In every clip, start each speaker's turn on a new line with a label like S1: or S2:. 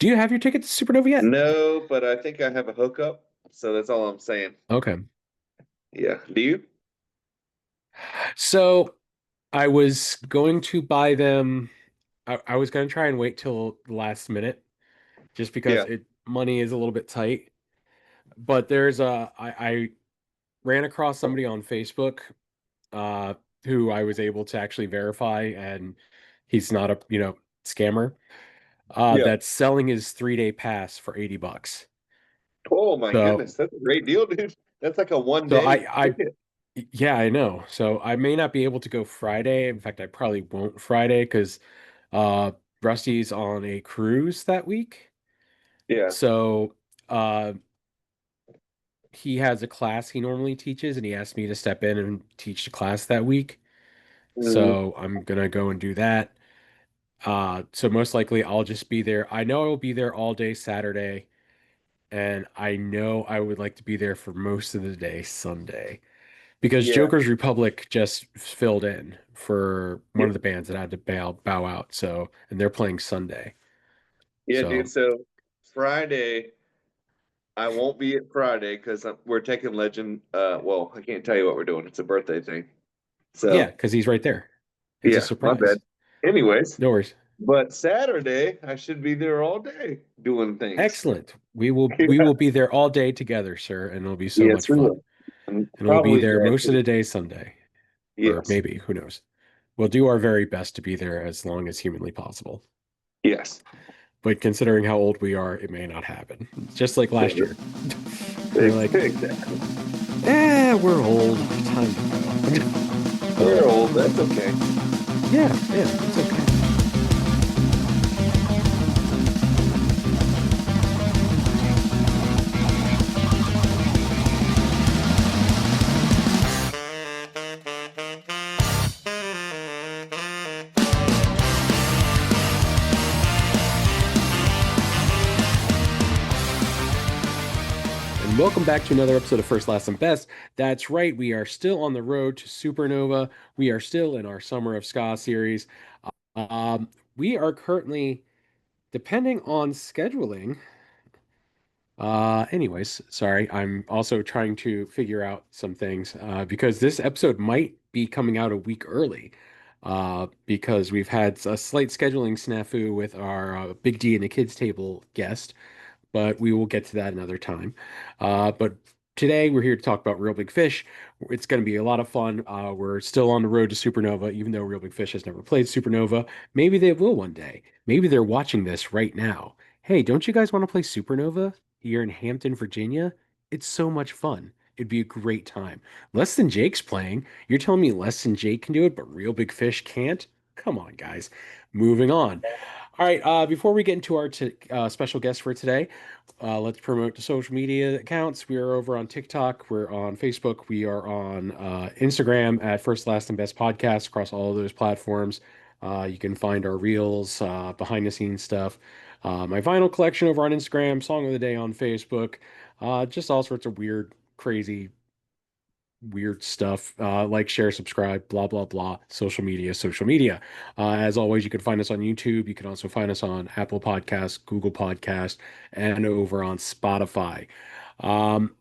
S1: Do you have your ticket to Supernova yet?
S2: No, but I think I have a hookup, so that's all I'm saying.
S1: Okay.
S2: Yeah. Do you?
S1: So I was going to buy them. I was going to try and wait till the last minute just because
S2: Yeah.
S1: it money is a little bit tight. But I ran across somebody on Facebook uh, who I was able to actually verify, and he's not a, scammer,
S2: Yeah.
S1: that's selling his 3-day pass for $80.
S2: Oh my
S1: So,
S2: goodness, that's a great deal, dude. That's like a one
S1: so
S2: day ticket.
S1: yeah, I know. So I may not be able to go Friday. In fact, I probably won't Friday because uh, Rusty's on a cruise that week.
S2: Yeah.
S1: So uh, he has a class he normally teaches, and he asked me to step in and teach the class that week.
S2: Mhm.
S1: So I'm gonna go and do that. So most likely I'll just be there. I know I will be there all day Saturday, and I know I would like to be there for most of the day Sunday because
S2: Yeah.
S1: Joker's Republic just filled in for
S2: Yeah.
S1: one of the bands that had to bow out. So, and they're playing Sunday.
S2: Yeah, dude.
S1: So,
S2: So Friday, I won't be at Friday because we're taking Legend. Well, I can't tell you what we're doing. It's a birthday thing.
S1: yeah,
S2: So
S1: because he's right there. It's a
S2: yeah, my bad.
S1: surprise.
S2: Anyways,
S1: No worries.
S2: but Saturday I should be there all day doing things.
S1: Excellent. We will be there all day together, sir, and it'll be so
S2: Yes,
S1: much
S2: we
S1: fun.
S2: will. And
S1: And we'll be
S2: probably
S1: there
S2: drag
S1: most of
S2: too.
S1: the day Sunday, or
S2: Yes.
S1: maybe, who knows. We'll do our very best to be there as long as humanly possible.
S2: Yes.
S1: But considering how old we are, it may not happen. Just like last year. We're like,
S2: Exactly.
S1: we're old. Time to go.
S2: We're old. That's okay.
S1: Yeah, yeah, it's okay. And welcome back to another episode of First, Last, and Best. That's right, we are still on the road to Supernova. We are still in our Summer of Ska series. We are currently, depending on scheduling, anyways, sorry, I'm also trying to figure out some things because this episode might be coming out a week early because we've had a slight scheduling snafu with our Big D and the Kids Table guest, but we will get to that another time. But today we're here to talk about Real Big Fish. It's going to be a lot of fun. We're still on the road to Supernova, even though Real Big Fish has never played Supernova. Maybe they will one day. Maybe they're watching this right now. Hey, don't you guys want to play Supernova here in Hampton, Virginia? It's so much fun. It'd be a great time. Less Than Jake's playing. You're telling me Less Than Jake can do it, but Real Big Fish can't? Come on, guys. Moving on. All right, before we get into our special guest for today, let's promote the social media accounts. We are over on TikTok. We're on Facebook. We are on Instagram at First, Last, and Best Podcast across all of those platforms. You can find our reels, behind the scenes stuff. My vinyl collection over on Instagram, Song of the Day on Facebook, just all sorts of weird stuff. Like, share, subscribe, blah, blah, blah. Social media, social media. As always, you can find us on YouTube. You can also find us on Apple Podcasts, Google Podcasts, and over on Spotify. Um,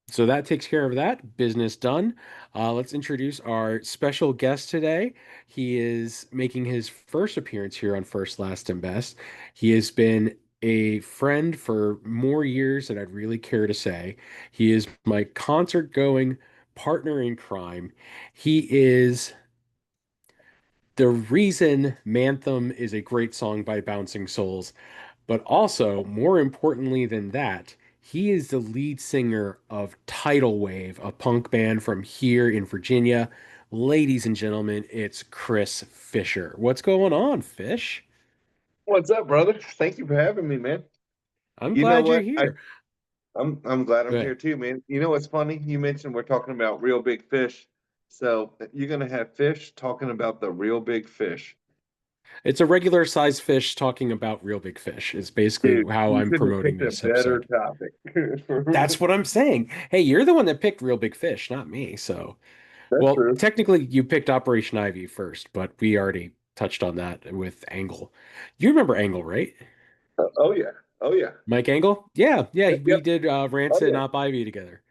S1: so that takes care of that. Business done. Let's introduce our special guest today. He is making his first appearance here on First, Last, and Best. He has been a friend for more years than I'd really care to say. He is my concert going partner in crime. He is the reason Manthem is a great song by Bouncing Souls, but also, more importantly than that, he is the lead singer of Tidal Wave, a punk band from here in Virginia. Ladies and gentlemen, it's Chris Fisher. What's going on, Fish?
S2: What's up, brother? Thank you for having me, man.
S1: I'm
S2: You know
S1: glad you're
S2: what?
S1: here.
S2: I'm glad
S1: Go
S2: I'm
S1: ahead.
S2: here too, man. You know what's funny? You mentioned we're talking about real big fish. So you're gonna have fish talking about the real big fish.
S1: It's a regular sized fish talking about real big fish, is basically
S2: Dude,
S1: how
S2: you
S1: I'm
S2: couldn't have
S1: promoting
S2: picked a
S1: this
S2: better
S1: episode.
S2: topic.
S1: That's what I'm saying. Hey, you're the one that picked Real Big Fish, not me. So,
S2: That's
S1: well,
S2: true.
S1: technically you picked Operation Ivy first, but we already touched on that with Angle. You remember Angle, right?
S2: Oh yeah. Oh yeah.
S1: Mike Engel? Yeah, yeah, we
S2: Yep.
S1: did
S2: Oh
S1: Rancid
S2: yeah.
S1: Not By Me together.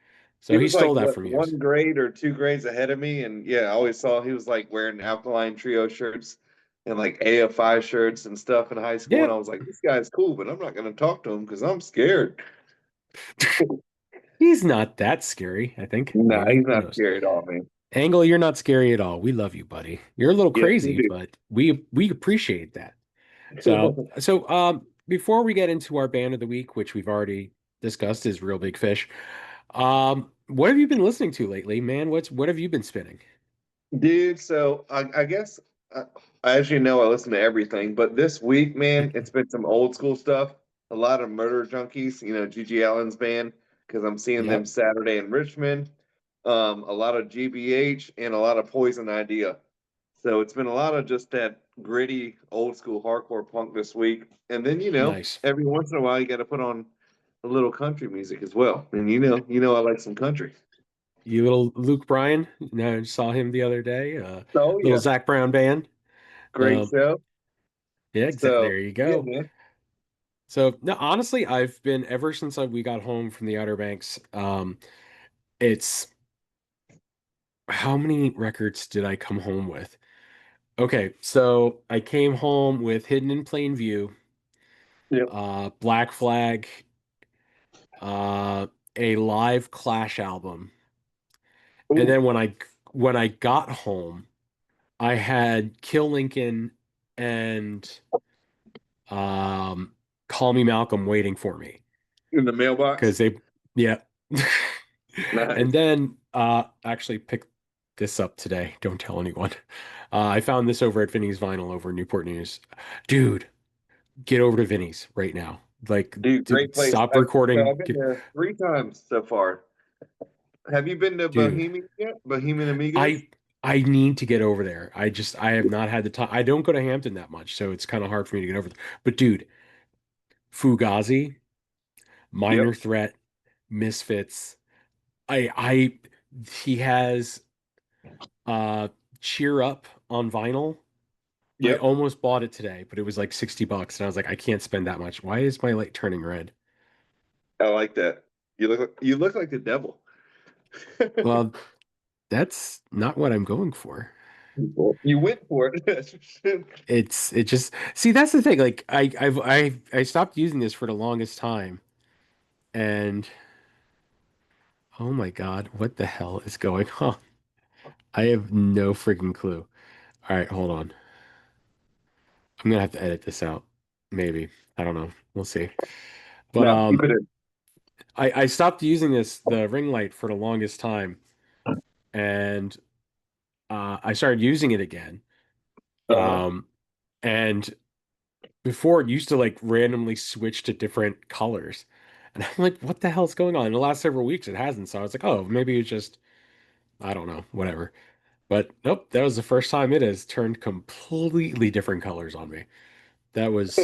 S2: He
S1: So he
S2: was like
S1: stole that
S2: what,
S1: from you.
S2: one grade or two grades ahead of me, and yeah, I always saw he was like wearing Alkaline Trio shirts and like AFI shirts and stuff in high school,
S1: Yeah,
S2: and I was like, this guy's cool, but I'm not going to talk to him because I'm scared.
S1: he's not that scary, I think.
S2: Nah,
S1: Maybe.
S2: he's
S1: Who
S2: not
S1: knows?
S2: scary at all, man.
S1: Angle, you're not scary at all. We love you, buddy. You're a little
S2: Yes, we
S1: crazy, but we appreciate that. So
S2: do.
S1: so before we get into our band of the week, which we've already discussed is Real Big Fish, what have you been listening to lately, man? What have you been spinning?
S2: Dude, so I guess uh, as you know, I listen to everything, but this week, man, it's been some old school stuff. A lot of Murder Junkies, Gigi Allen's band, because I'm seeing them
S1: Yep,
S2: Saturday in Richmond. A lot of GBH and a lot of Poison Idea. So it's been a lot of just that gritty old school hardcore punk this week. And then,
S1: nice.
S2: every once in a while you got to put on a little country music as well. And you know I like some country.
S1: You little Luke Bryan, I saw him the other day.
S2: Oh
S1: Little
S2: yeah,
S1: Zach Brown band.
S2: great
S1: Um,
S2: show.
S1: yeah, exactly.
S2: So
S1: There you
S2: yeah,
S1: go.
S2: man.
S1: So no, honestly, I've been ever since we got home from the Outer Banks. It's how many records did I come home with? Okay, so I came home with Hidden in Plain View,
S2: Yep.
S1: Black Flag, uh, a live Clash album, and
S2: Ooh,
S1: then when I got home, I had Kill Lincoln and um, Call Me Malcolm waiting for me
S2: in the mailbox.
S1: because yeah. And
S2: Nice.
S1: then actually picked this up today. Don't tell anyone. I found this over at Vinny's Vinyl over in Newport News. Dude, get over to Vinny's right now. Like,
S2: Dude, great place.
S1: stop recording.
S2: I've been there 3 times so far. Have you been to
S1: Dude,
S2: Bohemian yet? Bohemian Amigos?
S1: I I need to get over there. I have not had the time. I don't go to Hampton that much, so it's kind of hard for me to get over there. But dude, Fugazi, Minor
S2: Yep.
S1: Threat, Misfits. I he has uh Cheer Up on vinyl. I
S2: Yep.
S1: almost bought it today, but it was like $60 and I was like, I can't spend that much. Why is my light turning red?
S2: I like that. You look like the devil.
S1: Well, that's not what I'm going for.
S2: You went for it.
S1: It just see that's the thing. Like I stopped using this for the longest time, and oh my God, what the hell is going on? I have no freaking clue. All right, hold on. I'm gonna have to edit this out. Maybe. I don't know. We'll see. But
S2: No, keep it in.
S1: I stopped using the ring light for the longest time, and I started using it again.
S2: Uh-huh.
S1: Um, and before it used to like randomly switch to different colors. And I'm like, what the hell's going on? In the last several weeks, it hasn't. So I was like, oh, maybe it's just, I don't know, whatever. But nope, that was the first time it has turned completely different colors on me. That was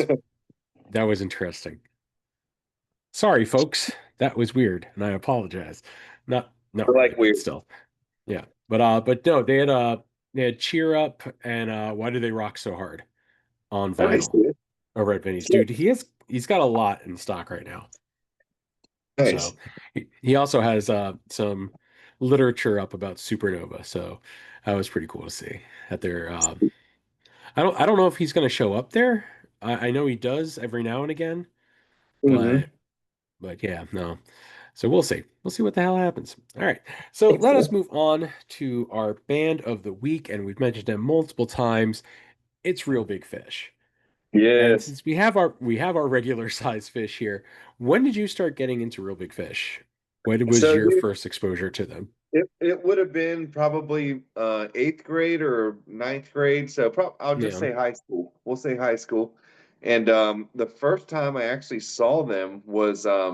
S1: that was interesting. Sorry, folks. That was weird, and I apologize. Not
S2: I
S1: really,
S2: like
S1: but
S2: weird.
S1: still. Yeah. But no, they had Cheer Up and Why Do They Rock So Hard on
S2: Nice,
S1: vinyl
S2: dude.
S1: over at Vinny's.
S2: Sick.
S1: Dude, he's got a lot in stock right now. So
S2: Nice.
S1: he also has some literature up about Supernova. So that was pretty cool to see that they're I don't know if he's gonna show up there. I know he does every now and again,
S2: Hmm.
S1: but yeah, no. So we'll see. We'll see what the hell happens. All right. So let us move on to our band of the week, and we've mentioned them multiple times. It's Real Big Fish. And
S2: Yes.
S1: since we have our regular size fish here, when did you start getting into Real Big Fish? When was
S2: So,
S1: your
S2: dude,
S1: first exposure to them?
S2: it would have been probably eighth grade or ninth grade. So I'll just
S1: Yeah.
S2: say high school. We'll say high school. And the first time I actually saw them was I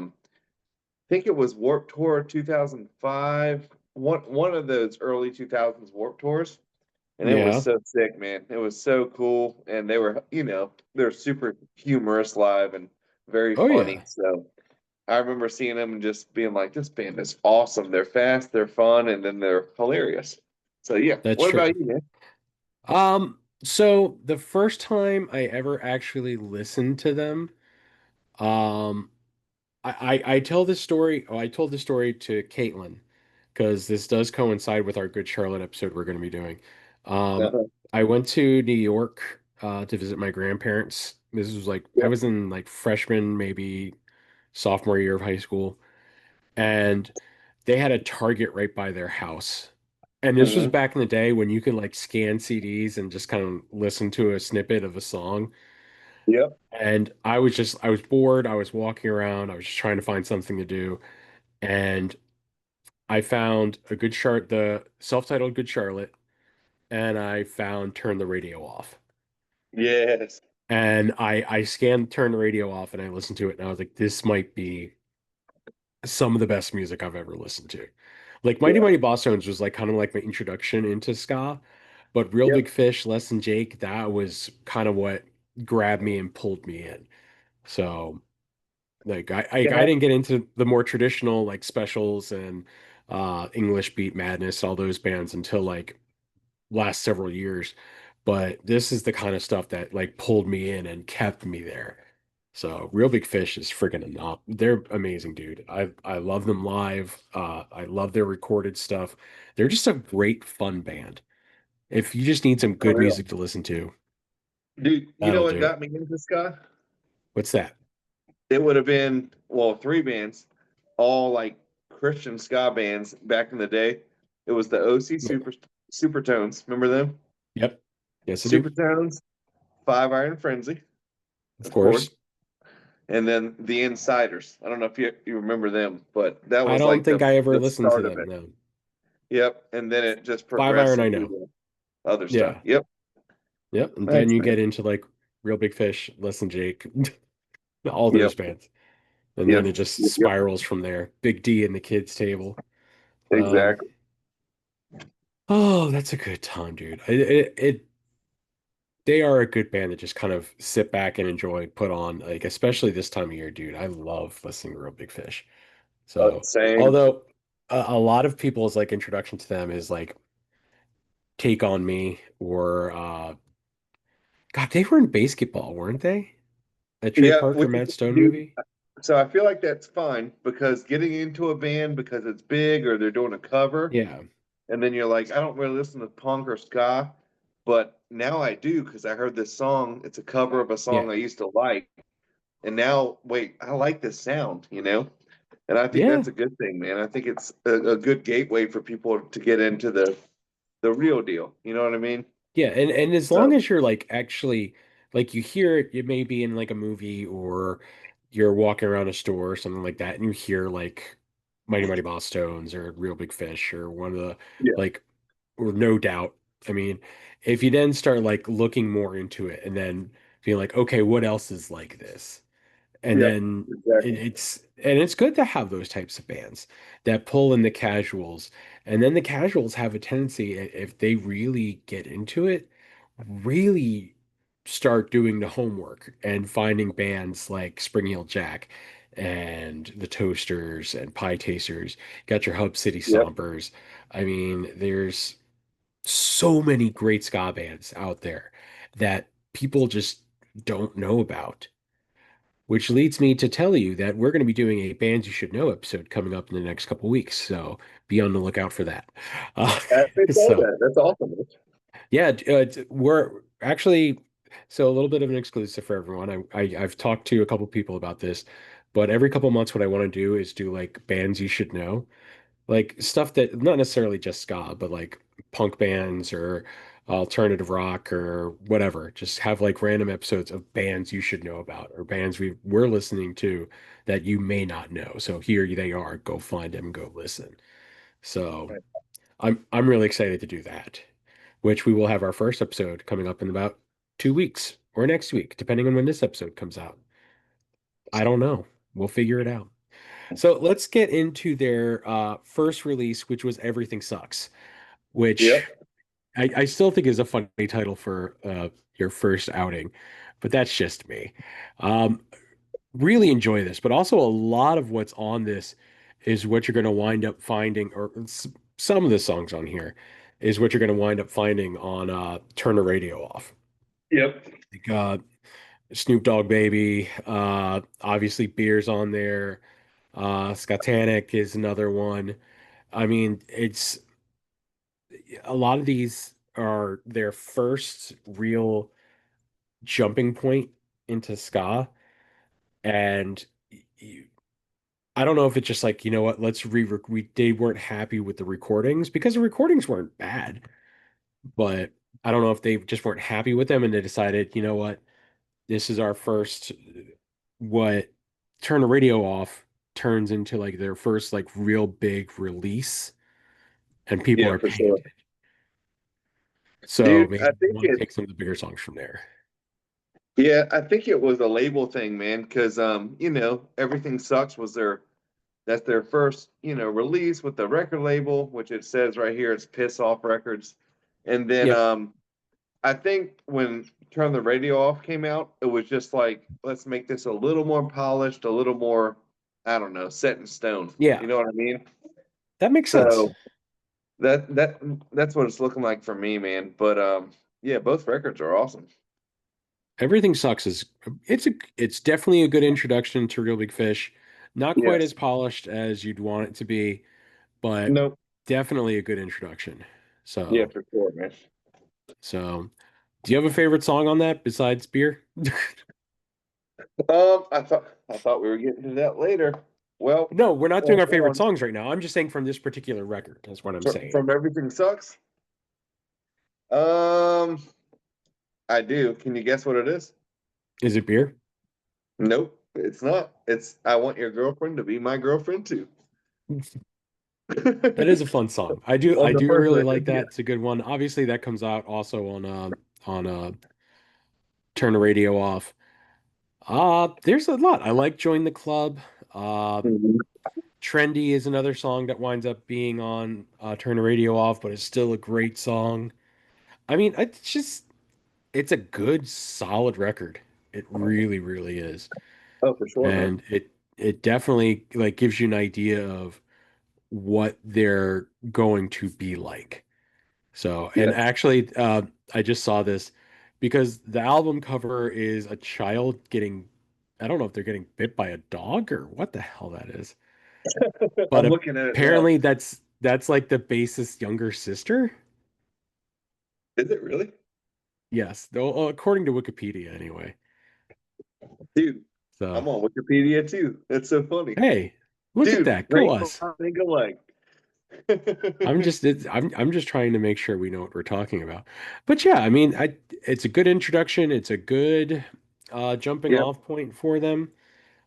S2: think it was Warp Tour 2005. One of those early 2000s Warp Tours. And it was
S1: Yeah.
S2: so sick, man. It was so cool. And they're super humorous live and very
S1: Oh
S2: funny.
S1: yeah.
S2: So I remember seeing them and just being like, this band is awesome. They're fast, they're fun, and then they're hilarious. So yeah.
S1: That's
S2: What about
S1: true.
S2: you, man?
S1: So the first time I ever actually listened to them, Um, I tell this story. Oh, I told this story to Caitlin because this does coincide with our Good Charlotte episode we're going to be doing. Um,
S2: Uh-huh.
S1: I went to New York to visit my grandparents. This was like I
S2: Yep.
S1: was in like freshman, maybe sophomore year of high school, and they had a Target right by their house. And this was
S2: Hmm.
S1: back in the day when you could like scan CDs and just kind of listen to a snippet of a song.
S2: Yep.
S1: And I was bored. I was walking around. I was just trying to find something to do. And I found the self-titled Good Charlotte, and I found Turn the Radio Off.
S2: Yes.
S1: And I scanned Turn the Radio Off and I listened to it and I was like, this might be some of the best music I've ever listened to. Like Mighty
S2: Yeah.
S1: Mighty Boss Tones was like kind of like my introduction into ska, but Real Big
S2: Yep.
S1: Fish, Less Than Jake, that was kind of what grabbed me and pulled me in. So like I
S2: Yeah.
S1: didn't get into the more traditional like specials and English Beat Madness, all those bands until like last several years. But this is the kind of stuff that like pulled me in and kept me there. So Real Big Fish is freaking enough. They're amazing, dude. I love them live. I love their recorded stuff. They're just a great fun band. If you just need some
S2: For
S1: good
S2: real.
S1: music to listen to,
S2: Dude, you know
S1: that'll
S2: what
S1: do it.
S2: got me into ska?
S1: What's that?
S2: It would have been, well, three bands, all like Christian ska bands back in the day. It was the OC
S1: Yeah.
S2: Supertones. Remember them?
S1: Yep. Yes, I do.
S2: Supertones, Five Iron Frenzy,
S1: Of
S2: of course,
S1: course.
S2: and then the Insiders. I don't know if you remember them, but that
S1: I
S2: was
S1: don't
S2: like
S1: think I ever
S2: the
S1: listened to
S2: start of
S1: them.
S2: it.
S1: No.
S2: Yep, and then it just
S1: Five
S2: progressed
S1: Iron, I
S2: into
S1: know.
S2: the other stuff.
S1: Yeah.
S2: Yep,
S1: Yep. And then
S2: nice
S1: you
S2: man.
S1: get into like Real Big Fish, Less Than Jake, all those
S2: Yep,
S1: bands. And then
S2: yep,
S1: it just
S2: yep, yep.
S1: spirals from there. Big D and the kids table. Um,
S2: Exactly.
S1: oh, that's a good time, dude. They are a good band that just kind of sit back and enjoy, put on, like especially this time of year, dude. I love listening to Real Big Fish. So,
S2: Same.
S1: although a lot of people's like introduction to them is like Take on Me or God, they were in basketball, weren't they? That Trey
S2: Yeah,
S1: Parker,
S2: which
S1: Matt Stone
S2: dude.
S1: movie?
S2: So I feel like that's fine because getting into a band because it's big or they're doing a cover,
S1: Yeah.
S2: and then you're like, I don't really listen to punk or ska, but now I do because I heard this song. It's a cover of a song
S1: Yeah.
S2: I used to like, and now wait, I like this sound, you know? And I think
S1: Yeah.
S2: that's a good thing, man. I think it's a good gateway for people to get into the real deal. You know what I mean?
S1: Yeah, and as long
S2: So
S1: as you're like actually like you hear it, it may be in like a movie or you're walking around a store or something like that, and you hear like Mighty Mighty Boss Tones or Real Big Fish or one of the
S2: yeah,
S1: like or No Doubt. I mean, if you then start like looking more into it and then being like, okay, what else is like this? And
S2: yeah,
S1: then
S2: exactly.
S1: it's good to have those types of bands that pull in the casuals. And then the casuals have a tendency, if they really get into it, really start doing the homework and finding bands like Spring Heel Jack and the Toasters and Pie Tasters, got your Hub City
S2: Yep.
S1: Stompers. I mean, there's so many great ska bands out there that people just don't know about. Which leads me to tell you that we're going to be doing a Bands You Should Know episode coming up in the next couple weeks. So be on the lookout for that. Uh,
S2: I actually saw
S1: so
S2: that. That's awesome.
S1: yeah, we're actually so a little bit of an exclusive for everyone. I've talked to a couple people about this, but every couple months, what I want to do is do like bands you should know, like stuff that not necessarily just ska, but like punk bands or alternative rock or whatever. Just have like random episodes of bands you should know about or bands we're listening to that you may not know. So here they are. Go find them, go listen. So I'm really excited to do that, which we will have our first episode coming up in about 2 weeks or next week, depending on when this episode comes out. I don't know. We'll figure it out. So let's get into their first release, which was Everything Sucks, which
S2: Yep.
S1: I still think is a funny title for your first outing, but that's just me. Um, really enjoy this, but also a lot of what's on this is what you're going to wind up finding, or some of the songs on here is what you're going to wind up finding on Turn the Radio Off.
S2: Yep.
S1: Like, Snoop Dogg Baby, obviously Beer's on there. Skatanic is another one. I mean, it's a lot of these are their first real jumping point into ska, and you, I don't know if it's just like, you know what, let's we they weren't happy with the recordings because the recordings weren't bad, but I don't know if they just weren't happy with them and they decided, you know what, this is our first what turn the radio off turns into like their first like real big release and people
S2: Yeah,
S1: are
S2: for
S1: paying
S2: sure.
S1: attention. So
S2: Dude,
S1: maybe
S2: I
S1: you
S2: think
S1: want to
S2: it,
S1: take some of the bigger songs from there.
S2: yeah, I think it was a label thing, man, because Everything Sucks was that's their first, release with the record label, which it says right here it's Piss Off Records. And then
S1: Yep.
S2: I think when Turn the Radio Off came out, it was just like, let's make this a little more polished, a little more, I don't know, set in stone.
S1: Yeah,
S2: You know what I mean?
S1: that makes sense.
S2: So that's what it's looking like for me, man. But yeah, both records are awesome.
S1: Everything Sucks is it's definitely a good introduction to Real Big Fish. Not quite as
S2: Yes.
S1: polished as you'd want it to be, but
S2: Nope.
S1: definitely a good introduction.
S2: Yeah,
S1: So,
S2: for sure, man.
S1: so do you have a favorite song on that besides Beer?
S2: I thought we were getting to that later. Well,
S1: No, we're not doing our
S2: hold
S1: favorite
S2: on.
S1: songs right now. I'm just saying from this particular record. That's what I'm saying.
S2: From Everything Sucks. Um, I do. Can you guess what it is?
S1: Is it Beer?
S2: Nope, it's not. It's I Want Your Girlfriend to Be My Girlfriend Too.
S1: That is a fun song.
S2: On
S1: I
S2: the
S1: do
S2: first
S1: really like
S2: record,
S1: that. It's a good one. Obviously, that comes out also on Turn the Radio Off. There's a lot. I like Join the Club. Uh
S2: yeah.
S1: Trendy is another song that winds up being on Turn the Radio Off, but it's still a great song. I mean, it's a good, solid record. It really, really is.
S2: Oh, for sure, man.
S1: And it definitely like gives you an idea of what they're going to be like. So, and
S2: Yeah.
S1: actually, I just saw this because the album cover is a child getting, I don't know if they're getting bit by a dog or what the hell that is. But
S2: I'm looking at it now.
S1: apparently that's like the bassist's younger sister.
S2: Is it really?
S1: Yes, though according to Wikipedia anyway.
S2: Dude,
S1: So,
S2: I'm on Wikipedia too. That's so funny.
S1: hey, look at
S2: Dude,
S1: that. Go
S2: great
S1: us.
S2: think alike.
S1: I'm just trying to make sure we know what we're talking about. But yeah, I mean, it's a good introduction. It's a good jumping
S2: Yep,
S1: off point for them.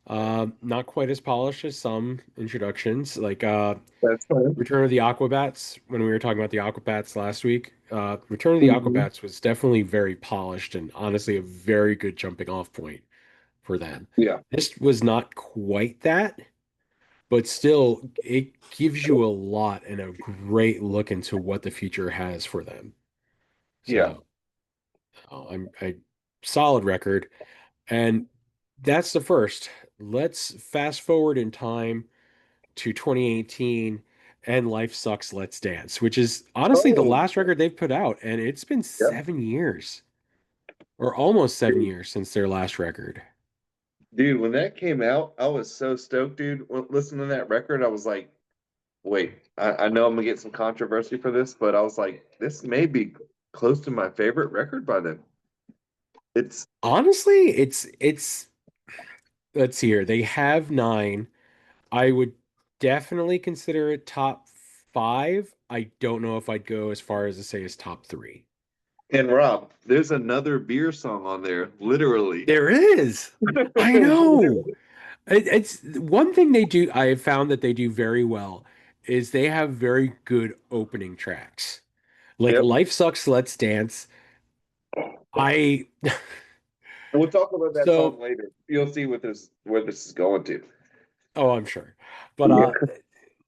S1: Not quite as polished as some introductions, like
S2: that's fine.
S1: Return of the Aquabats. When we were talking about the Aquabats last week, Return of the
S2: Hmm.
S1: Aquabats was definitely very polished and honestly a very good jumping off point for them.
S2: Yeah,
S1: This was not quite that, but still, it gives you a lot and a great look into what the future has for them.
S2: yeah.
S1: So, I solid record, and that's the first. Let's fast forward in time to 2018 and Life Sucks, Let's Dance, which is honestly the
S2: Oh,
S1: last record they've put out, and it's been
S2: yep.
S1: 7 years or almost seven
S2: Dude,
S1: years since their last record.
S2: dude, when that came out, I was so stoked, dude. Listening to that record, I was like, wait, I know I'm gonna get some controversy for this, but I was like, this may be close to my favorite record by them. It's
S1: Honestly, it's let's see here. They have nine. I would definitely consider it top five. I don't know if I'd go as far as to say as top three.
S2: and Rob, there's another beer song on there, literally.
S1: There is. I know. It's one thing they do. I have found that they do very well is they have very good opening tracks. Like
S2: Yep.
S1: Life Sucks, Let's Dance. I
S2: We'll talk about that
S1: so
S2: song later. You'll see what this where this is going to.
S1: oh, I'm sure. But
S2: Yeah.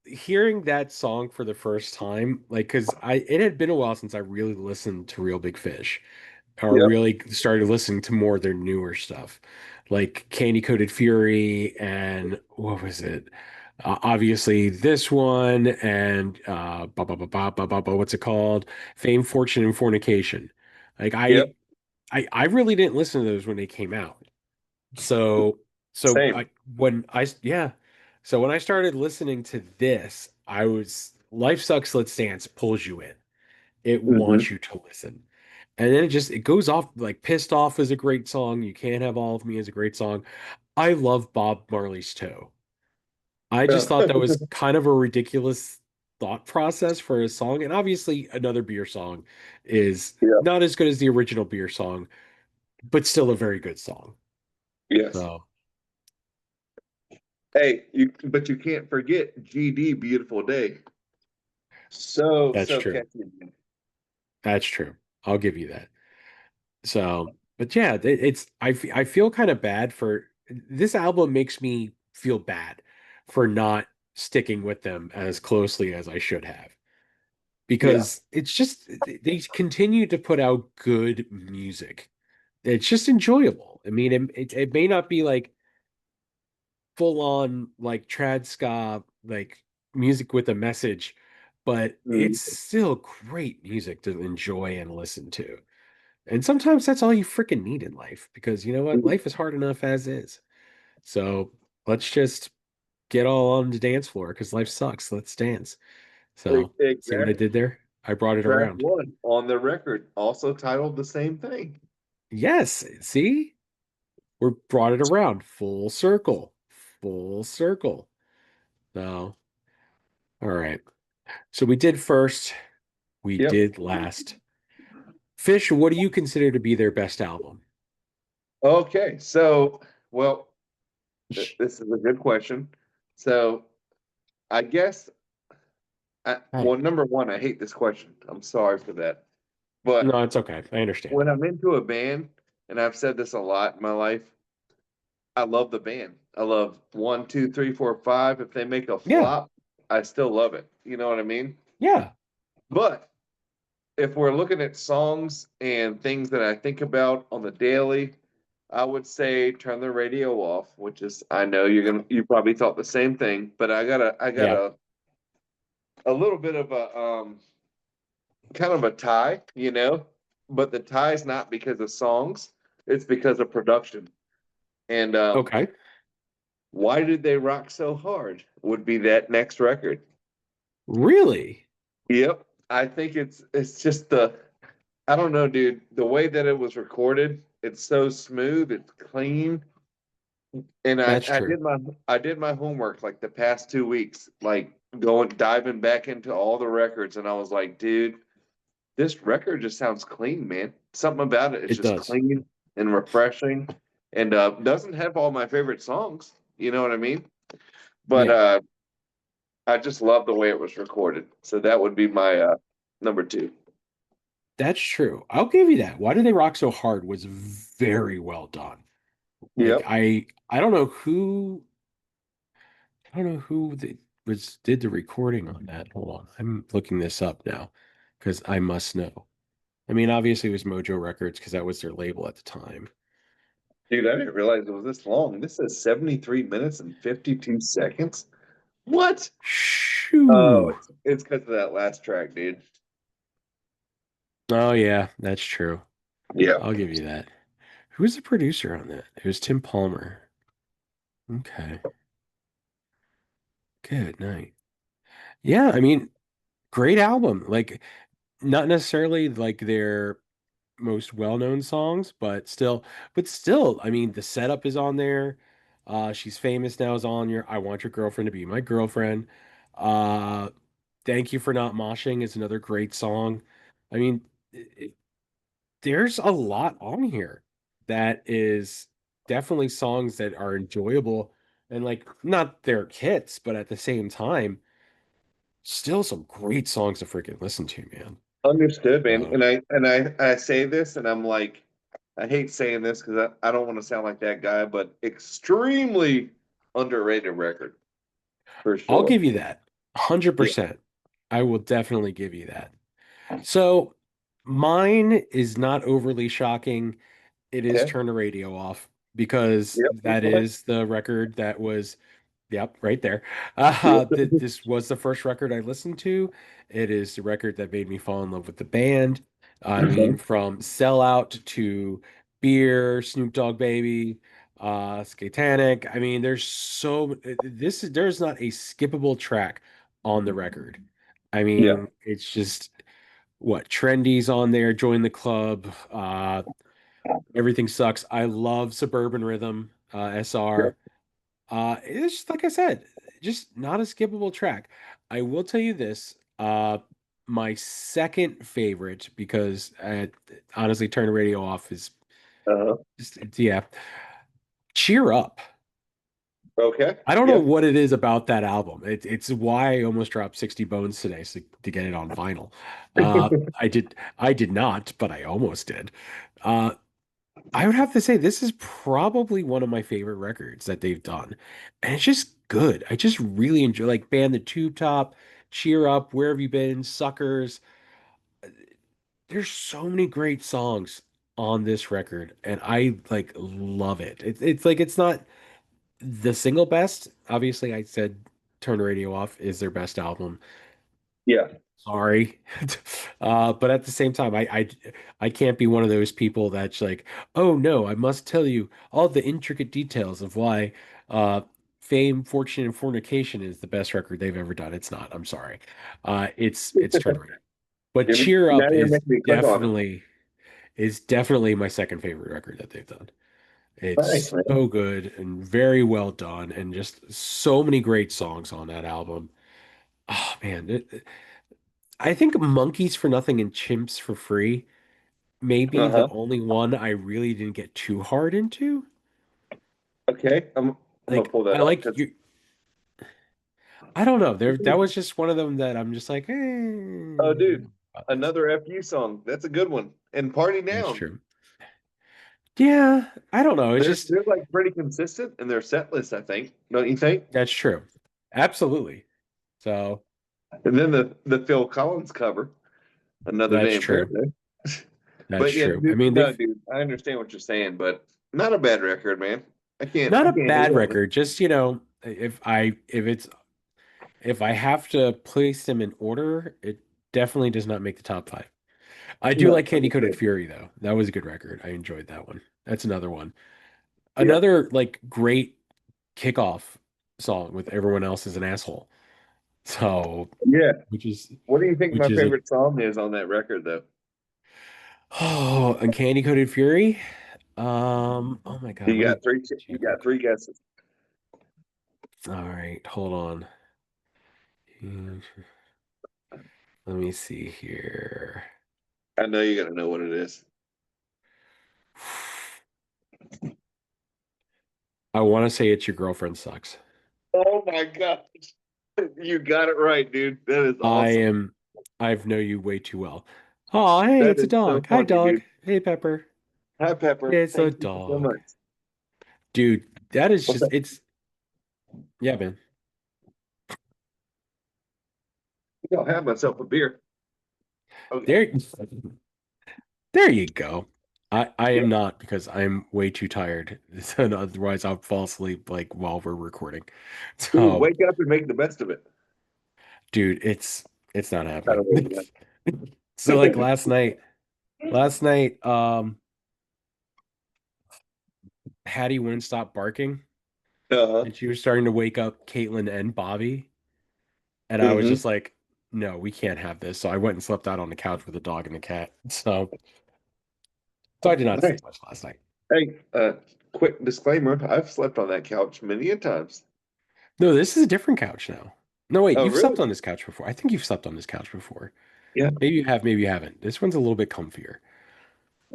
S1: hearing that song for the first time, like because I it had been a while since I really listened to Real Big Fish or
S2: Yep.
S1: really started listening to more of their newer stuff, like Candy Coated Fury and what was it? Obviously, this one and what's it called? Fame, Fortune, and Fornication. Like
S2: Yep.
S1: I really didn't listen to those when they came out. So so
S2: Same.
S1: I when I yeah. So when I started listening to this, I was Life Sucks, Let's Dance pulls you in. It
S2: Hmm.
S1: wants you to listen. And then it goes off like Pissed Off is a great song. You Can't Have All of Me is a great song. I love Bob Marley's Toe. I just thought that was kind of a ridiculous thought process for a song. And obviously, Another Beer Song is
S2: Yeah.
S1: not as good as the original Beer Song, but still a very good song.
S2: Yes.
S1: So
S2: Hey, but you can't forget GD Beautiful Day.
S1: that's
S2: So
S1: true.
S2: catchy. Man.
S1: That's true. I'll give you that. So, but yeah, I feel kind of bad for this album makes me feel bad for not sticking with them as closely as I should have
S2: Yeah.
S1: because it's just they continue to put out good music. It's just enjoyable. I mean, it may not be like full on like trad ska like music with a message, but it's
S2: Mm.
S1: still great music to enjoy and listen to. And sometimes that's all you freaking need in life because you know what? Life is hard enough as is. So let's just get all on the dance floor because life sucks. Let's dance. So see what I
S2: Exactly.
S1: did there? I brought it
S2: Track
S1: around.
S2: one on the record, also titled the same thing.
S1: Yes, see? We brought it around. Full circle. Full circle. So, all right. So we did first, we
S2: Yep.
S1: did last. Fish, what do you consider to be their best album?
S2: Okay. Well, this is a good question. So, I guess,
S1: Hey,
S2: well, number one, I hate this question. I'm sorry for that. But
S1: no, it's okay. I understand.
S2: when I'm into a band, and I've said this a lot in my life, I love the band. I love one, two, three, four, five. If they make a
S1: Yeah,
S2: flop, I still love it. You know what I mean?
S1: yeah,
S2: But if we're looking at songs and things that I think about on the daily, I would say turn the radio off, which is I know you probably thought the same thing, but I got
S1: yeah.
S2: a little bit of a kind of a tie, but the tie is not because of songs, it's because of production. And
S1: Okay.
S2: why did they rock so hard? Would be that next record.
S1: Really?
S2: Yep. I think it's just the I don't know, dude. The way that it was recorded, it's so smooth, it's clean. And
S1: That's true.
S2: I did my homework like the past 2 weeks, like going diving back into all the records, and I was like, dude, this record just sounds clean, man. Something about it is
S1: It
S2: just
S1: does.
S2: clean and refreshing, and doesn't have all my favorite songs. You know what I mean? But
S1: Yeah,
S2: I just love the way it was recorded. So that would be my number two.
S1: that's true. I'll give you that. Why Do They Rock So Hard was very well done. Like
S2: Yep.
S1: I don't know who did the recording on that. Hold on. I'm looking this up now because I must know. I mean, obviously it was Mojo Records because that was their label at the time.
S2: Dude, I didn't realize it was this long. This is 73 minutes and 52 seconds. What? Oh,
S1: Shoo.
S2: it's because of that last track, dude.
S1: Oh yeah, that's true.
S2: Yeah.
S1: I'll give you that. Who was the producer on that? It was Tim Palmer. Okay. Good night. Yeah, I mean, great album. Like not necessarily like their most well-known songs, but still, I mean, the setup is on there. She's Famous Now is on your I Want Your Girlfriend to Be My Girlfriend. Uh, Thank You for Not Moshing is another great song. I mean, there's a lot on here that is definitely songs that are enjoyable and like not their hits, but at the same time, still some great songs to freaking listen to, man.
S2: Understood, man.
S1: Uh,
S2: And I say this and I'm like, I hate saying this because I don't want to sound like that guy, but extremely underrated record for
S1: I'll
S2: sure.
S1: give you that.
S2: Yeah.
S1: 100%. I will definitely give you that. So mine is not overly shocking. It is
S2: Okay.
S1: Turn the Radio Off because
S2: Yep.
S1: that
S2: Okay.
S1: is the record that was, yep, right there.
S2: Yep.
S1: This was the first record I listened to. It is the record that made me fall in love with the band. I mean,
S2: Okay.
S1: from Sellout to Beer, Snoop Dogg Baby. Skatanic. I mean, there's not a skippable track on the record. I
S2: Yeah.
S1: mean, it's just what Trendy's on there, Join the Club, Everything Sucks. I love Suburban Rhythm,
S2: Yeah.
S1: SR. It's just, like I said, just not a skippable track. I will tell you this, my second favorite, because honestly, Turn the Radio Off is
S2: Uh-huh.
S1: yeah. Cheer Up.
S2: Okay.
S1: I don't know
S2: Yeah.
S1: what it is about that album. It's why I almost dropped 60 bones today to get it on vinyl. I did not, but I almost did. Uh, I would have to say this is probably one of my favorite records that they've done. And it's just good. I just really enjoy like Band the Tube Top, Cheer Up, Where Have You Been, Suckers. There's so many great songs on this record, and I like love it. It's like it's not the single best. Obviously, I said Turn the Radio Off is their best album.
S2: Yeah.
S1: Sorry. But at the same time, I can't be one of those people that's like, oh no, I must tell you all the intricate details of why uh Fame, Fortune, and Fornication is the best record they've ever done. It's not. I'm sorry. It's Turn the Radio. But Cheer
S2: Now
S1: Up
S2: you're making me click on it.
S1: is definitely my second favorite record that they've done.
S2: Thanks,
S1: It's
S2: man.
S1: so good and very well done, and just so many great songs on that album. Oh man, I think Monkeys for Nothing and Chimps for Free may be the
S2: Uh-huh.
S1: only one I really didn't get too hard into.
S2: Okay. I'm gonna
S1: Like
S2: pull that
S1: I
S2: up
S1: like
S2: because
S1: you. I don't know. That was just one of them that I'm just like,
S2: oh dude,
S1: about this.
S2: another FU song. That's a good one. And Party
S1: That's
S2: Down.
S1: true. Yeah, I don't know. It's just
S2: They're like pretty consistent in their set list, I think. Don't you think?
S1: that's true. Absolutely. So
S2: And then the Phil Collins cover, another day
S1: that's
S2: in
S1: true.
S2: paradise.
S1: That's
S2: But yeah,
S1: true. I
S2: dude,
S1: mean,
S2: no,
S1: they've
S2: dude, I understand what you're saying, but not a bad record, man.
S1: not
S2: I
S1: a
S2: can't hate
S1: bad
S2: on it.
S1: record. Just, if I have to place them in order, it definitely does not make the top five. I do
S2: No,
S1: like Candy Coated
S2: understood.
S1: Fury though. That was a good record. I enjoyed that one. That's another one.
S2: Yeah,
S1: Another like great kickoff song with Everyone Else is an Asshole. So,
S2: yeah.
S1: which is
S2: What do you think
S1: which
S2: my
S1: is a
S2: favorite song is on that record, though?
S1: oh, and Candy Coated Fury. Oh my God,
S2: You
S1: let me
S2: got three. You
S1: check real
S2: got
S1: quick.
S2: three guesses.
S1: All right, hold on. Let me see here.
S2: I know you got to know what it is.
S1: I want to say it's Your Girlfriend Sucks.
S2: Oh my gosh, you got it right, dude. That is
S1: I
S2: awesome.
S1: am, I've know you way too well. Oh, hey,
S2: That
S1: it's a
S2: is so
S1: dog. Hi,
S2: funny,
S1: dog.
S2: dude.
S1: Hey, Pepper.
S2: Hi, Pepper.
S1: It's a
S2: Thank you so
S1: dog.
S2: much.
S1: Dude, that is
S2: What's
S1: just,
S2: up?
S1: yeah, man.
S2: I'll have myself a beer. Okay.
S1: There, there you go. I
S2: Yeah.
S1: am not because I'm way too tired. And otherwise, I'll fall asleep like while we're recording.
S2: Dude,
S1: So,
S2: wake up and make the best of it.
S1: dude, it's not
S2: I
S1: happening.
S2: don't know.
S1: So like last night, Hattie wouldn't stop barking,
S2: Uh-huh.
S1: and she was starting to wake up Caitlin and Bobby. And I was
S2: Mm-hmm.
S1: just like, no, we can't have this. So I went and slept out on the couch with the dog and the cat. So I did not
S2: Nice.
S1: sleep much last night.
S2: Hey, quick disclaimer. I've slept on that couch many a times.
S1: No, this is a different couch now. No, wait,
S2: Oh,
S1: you've slept
S2: really?
S1: on this couch before. I think you've slept on this couch before.
S2: Yeah.
S1: Maybe you have, maybe you haven't. This one's a little bit comfier.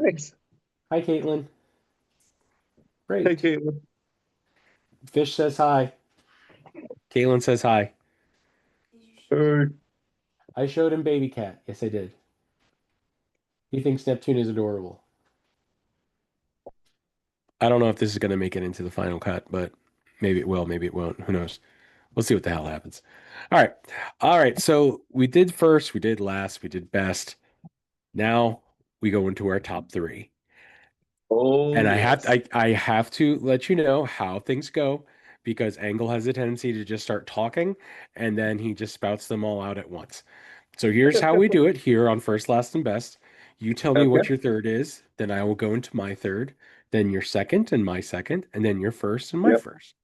S2: Thanks.
S1: Hi, Caitlin.
S2: Hey,
S1: Great.
S2: Caitlin.
S1: Fish says hi. Caitlin says hi.
S2: Hey.
S1: I showed him baby cat. Yes, I did. He thinks Neptune is adorable. I don't know if this is going to make it into the final cut, but maybe it will, maybe it won't. Who knows? We'll see what the hell happens. All right. All right. So we did first, we did last, we did best. Now we go into our top three.
S2: Oh,
S1: And
S2: yes.
S1: I have to let you know how things go because Angle has a tendency to just start talking and then he just spouts them all out at once. So here's how we do it here on First, Last, and Best. You tell me
S2: Okay.
S1: what your third is, then I will go into my third. then your second and my second, and then your first and my
S2: Yep.
S1: first.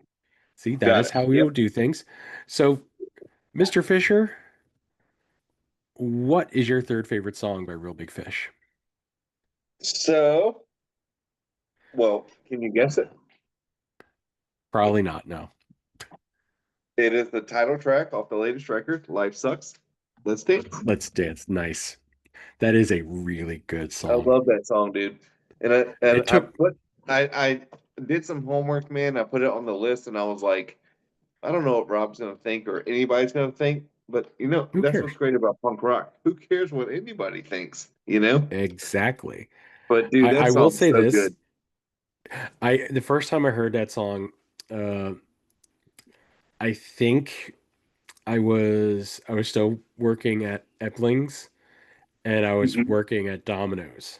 S1: See, that
S2: Got
S1: is
S2: it.
S1: how we
S2: Yep.
S1: will do things. So, Mr. Fisher, what is your third favorite song by Real Big Fish?
S2: So, well, can you guess it?
S1: Probably not, no.
S2: It is the title track off the latest record, Life Sucks. Let's dance.
S1: Let's Dance. Nice. That is a really good
S2: I
S1: song.
S2: love that song, dude. And I and
S1: It
S2: I
S1: took,
S2: put I did some homework, man. I put it on the list and I was like, I don't know what Rob's gonna think or anybody's gonna think, but
S1: who
S2: that's
S1: cares?
S2: what's great about punk rock. Who cares what anybody thinks?
S1: Exactly.
S2: But dude, that
S1: I will
S2: song's
S1: say
S2: so
S1: this.
S2: good.
S1: The first time I heard that song, uh, I think I was still working at Epling's and I was
S2: Mhm.
S1: working at Domino's.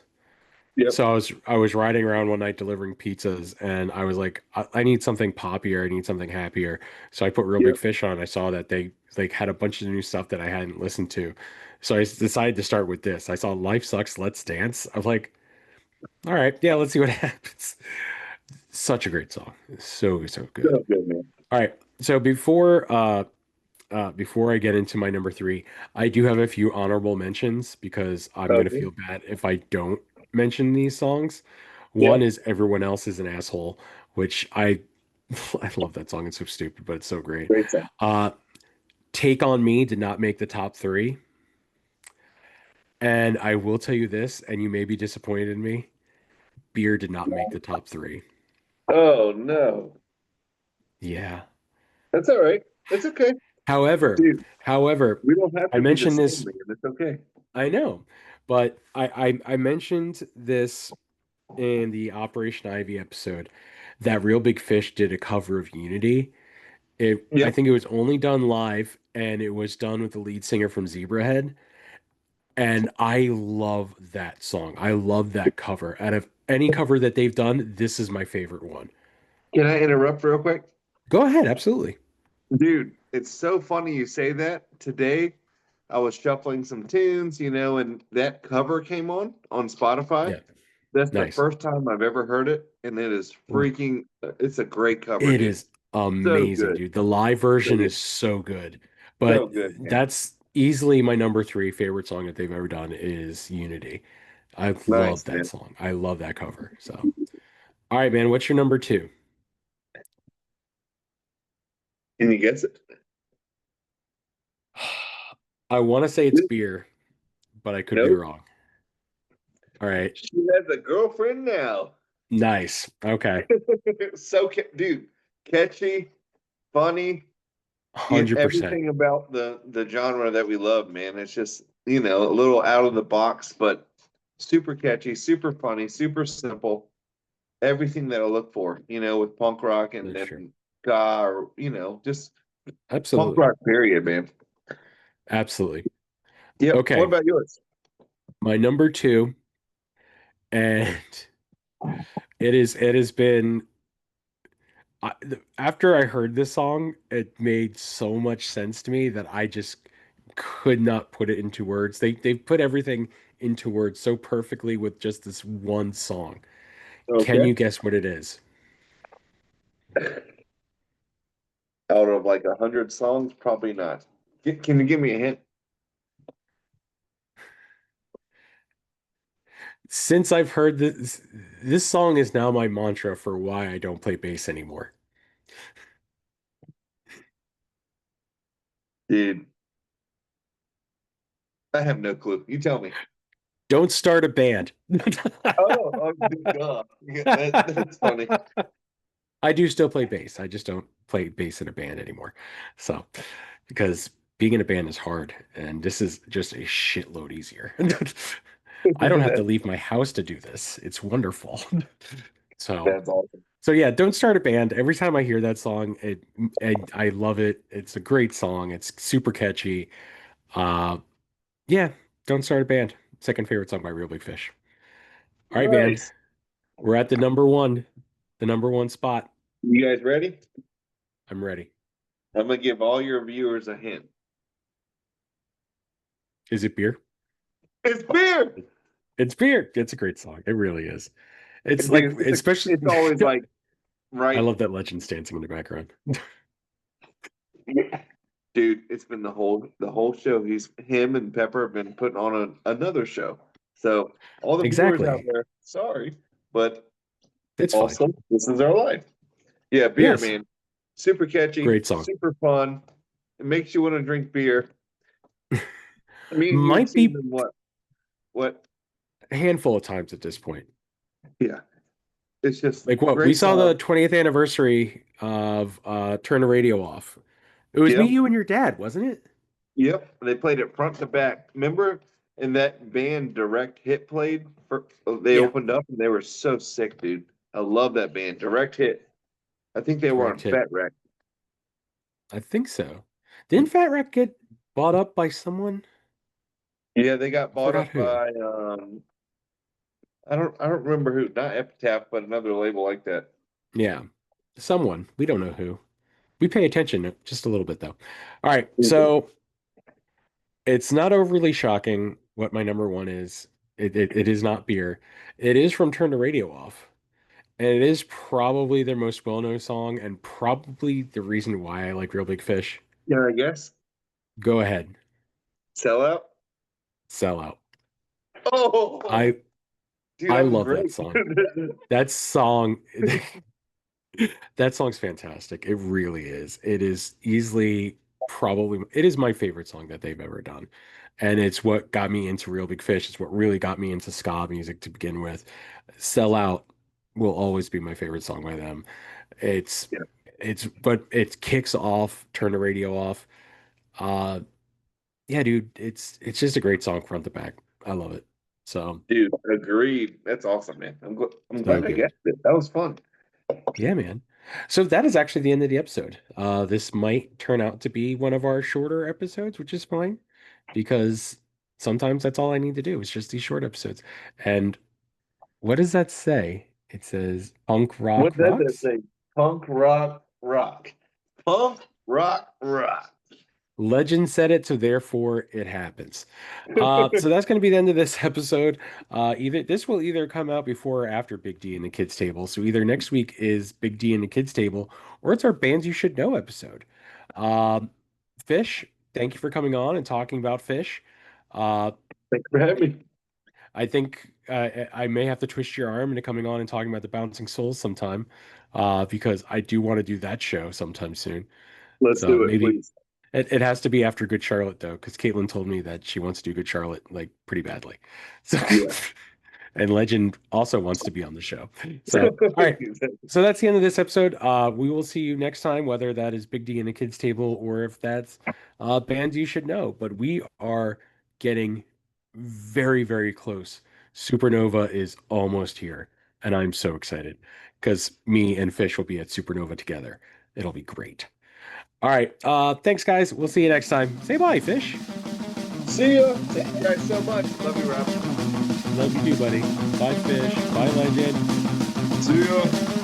S2: Yep.
S1: So I was riding around one night delivering pizzas, and I was like, I need something poppier. I need something happier. So I put Real Big
S2: Yep.
S1: Fish on. I saw that they like had a bunch of new stuff that I hadn't listened to. So I decided to start with this. I saw Life Sucks, Let's Dance. I'm like, all right, yeah, let's see what happens. Such a great song. So, so good.
S2: So good, man.
S1: All right. So before I get into my number three, I do have a few honorable mentions because I'm gonna
S2: Okay.
S1: feel bad if I don't mention these songs. One
S2: Yep.
S1: is Everyone Else is an Asshole, which I I love that song. It's so stupid, but it's so great.
S2: Great song.
S1: Uh, Take on Me did not make the top three. And I will tell you this, and you may be disappointed in me. Beer did not make the top three.
S2: Oh no.
S1: Yeah.
S2: That's all right. It's okay.
S1: However,
S2: Dude,
S1: however,
S2: we don't have
S1: I
S2: to be the
S1: mentioned
S2: same,
S1: this,
S2: man. It's okay.
S1: I know, but I mentioned this in the Operation Ivy episode that Real Big Fish did a cover of Unity. I
S2: Yep.
S1: think it was only done live and it was done with the lead singer from Zebrahead. And I love that song. I love that cover. Out of any cover that they've done, this is my favorite one.
S2: Can I interrupt real quick?
S1: Go ahead, absolutely.
S2: Dude, it's so funny you say that. Today, I was shuffling some tunes, and that cover came on Spotify.
S1: Yeah,
S2: That's the
S1: nice.
S2: first time I've ever heard it, and it is it's a great cover,
S1: It
S2: dude.
S1: is
S2: So
S1: amazing,
S2: good.
S1: dude. The live
S2: So
S1: version
S2: good.
S1: is so good.
S2: So
S1: But
S2: good, man.
S1: that's easily my number three favorite song that they've ever done is Unity. I love
S2: Nice,
S1: that
S2: man.
S1: song. I love that cover. So, all right, man, what's your number two?
S2: Can you guess it?
S1: I want to say it's beer, but I could be
S2: Nope.
S1: wrong. All right.
S2: She has a girlfriend now.
S1: Nice. Okay.
S2: Dude, catchy, funny,
S1: 100%.
S2: everything about the genre that we love, man. It's just a little out of the box, but super catchy, super funny, super simple. Everything that I look for, with punk rock and
S1: That's true.
S2: then ska or just punk
S1: Absolutely.
S2: rock period, man.
S1: Absolutely.
S2: Yep. What
S1: Okay.
S2: about yours?
S1: My number two, and it has been after I heard this song, it made so much sense to me that I just could not put it into words. They've put everything into words so perfectly with just this one song. Can
S2: Okay.
S1: you guess what it is?
S2: Out of like 100 songs, probably not. Can you give me a hint?
S1: Since I've heard this song is now my mantra for why I don't play bass anymore.
S2: Dude, I have no clue. You tell me.
S1: Don't start a band.
S2: Oh, duh. Yeah, that's funny.
S1: I do still play bass. I just don't play bass in a band anymore. So, because being in a band is hard, and this is just a shitload easier. I don't have to leave my house to do this. It's wonderful. So,
S2: That's awesome.
S1: so yeah, don't start a band. Every time I hear that song, I love it. It's a great song. It's super catchy. Uh, yeah, don't start a band. Second favorite song by Real Big Fish. All right, man.
S2: Nice.
S1: We're at the number one spot.
S2: You guys ready?
S1: I'm ready.
S2: I'm gonna give all your viewers a hint.
S1: Is it beer?
S2: It's beer.
S1: It's beer. It's a great song. It really is. It's like
S2: Dude,
S1: especially
S2: it's always like
S1: I
S2: right.
S1: love that Legends dancing in the background.
S2: Dude, it's been the whole show. Him and Pepper have been putting on another show. So all the viewers out
S1: Exactly.
S2: there, sorry, but
S1: It's fine.
S2: also this is our life. Yeah, beer,
S1: Yes.
S2: man. Super catchy,
S1: Great song.
S2: super fun. It makes you want to drink beer. Me and you have
S1: Might
S2: seen
S1: be
S2: them what? What?
S1: a handful of times at this point.
S2: Yeah. It's just
S1: Like what? We
S2: great
S1: saw the
S2: song.
S1: 20th anniversary of Turn the Radio Off. It was me,
S2: Yep.
S1: you, and your dad, wasn't it?
S2: Yep. They played it front to back. Remember in that band Direct Hit played for they
S1: Yeah.
S2: opened up and they were so sick, dude. I love that band. Direct Hit. I think they were on
S1: Direct hit.
S2: Fat Wreck.
S1: I think so. Didn't Fat Wreck get bought up by someone?
S2: Yeah, they got
S1: I
S2: bought
S1: forgot
S2: up
S1: who.
S2: by I don't remember who, not Epitaph, but another label like that.
S1: Yeah. Someone. We don't know who. We pay attention just a little bit though. All right.
S2: Mhm.
S1: So it's not overly shocking what my number one is. It is not beer. It is from Turn the Radio Off. And it is probably their most well-known song and probably the reason why I like Real Big Fish.
S2: Yeah, I guess.
S1: Go ahead.
S2: Sell out.
S1: Sell out.
S2: Oh,
S1: I
S2: dude,
S1: I
S2: that was
S1: love that
S2: great.
S1: song. That song that song's fantastic. It really is. It is easily probably it is my favorite song that they've ever done. And it's what got me into Real Big Fish. It's what really got me into ska music to begin with. Sell Out will always be my favorite song by them. It's
S2: Yeah,
S1: but it kicks off, Turn the Radio Off. Uh yeah, dude, it's just a great song front to back. I love it. So
S2: dude, agreed. That's awesome, man. I'm
S1: so
S2: glad I
S1: good.
S2: guessed it. That was fun.
S1: Yeah, man. So that is actually the end of the episode. This might turn out to be one of our shorter episodes, which is fine because sometimes that's all I need to do is just these short episodes. And what does that say? It says punk
S2: What
S1: rock
S2: does that
S1: rocks.
S2: say? Punk rock rock. Punk rock rock.
S1: Legend said it, so therefore it happens. So that's going to be the end of this episode. Either this will either come out before or after Big D and the Kids Table. So either next week is Big D and the Kids Table, or it's our Bands You Should Know episode. Um, Fish, thank you for coming on and talking about Fish. Uh,
S2: Thanks for having me.
S1: I think I may have to twist your arm into coming on and talking about the Bouncing Souls sometime, because I do want to do that show sometime soon.
S2: Let's
S1: So
S2: do it,
S1: maybe
S2: please.
S1: it has to be after Good Charlotte though, because Caitlin told me that she wants to do Good Charlotte like pretty badly. So
S2: Yeah.
S1: and Legend also wants to be on the show. So all right. So that's the end of this episode. We will see you next time, whether that is Big D and the Kids Table or if that's bands you should know. But we are getting very, very close. Supernova is almost here, and I'm so excited because me and Fish will be at Supernova together. It'll be great. All right. Thanks, guys. We'll see you next time. Say bye, Fish.
S2: See ya. Thank you guys so much. Love you, Rob.
S1: Love you too, buddy. Bye, Fish. Bye, Legend.
S2: See ya.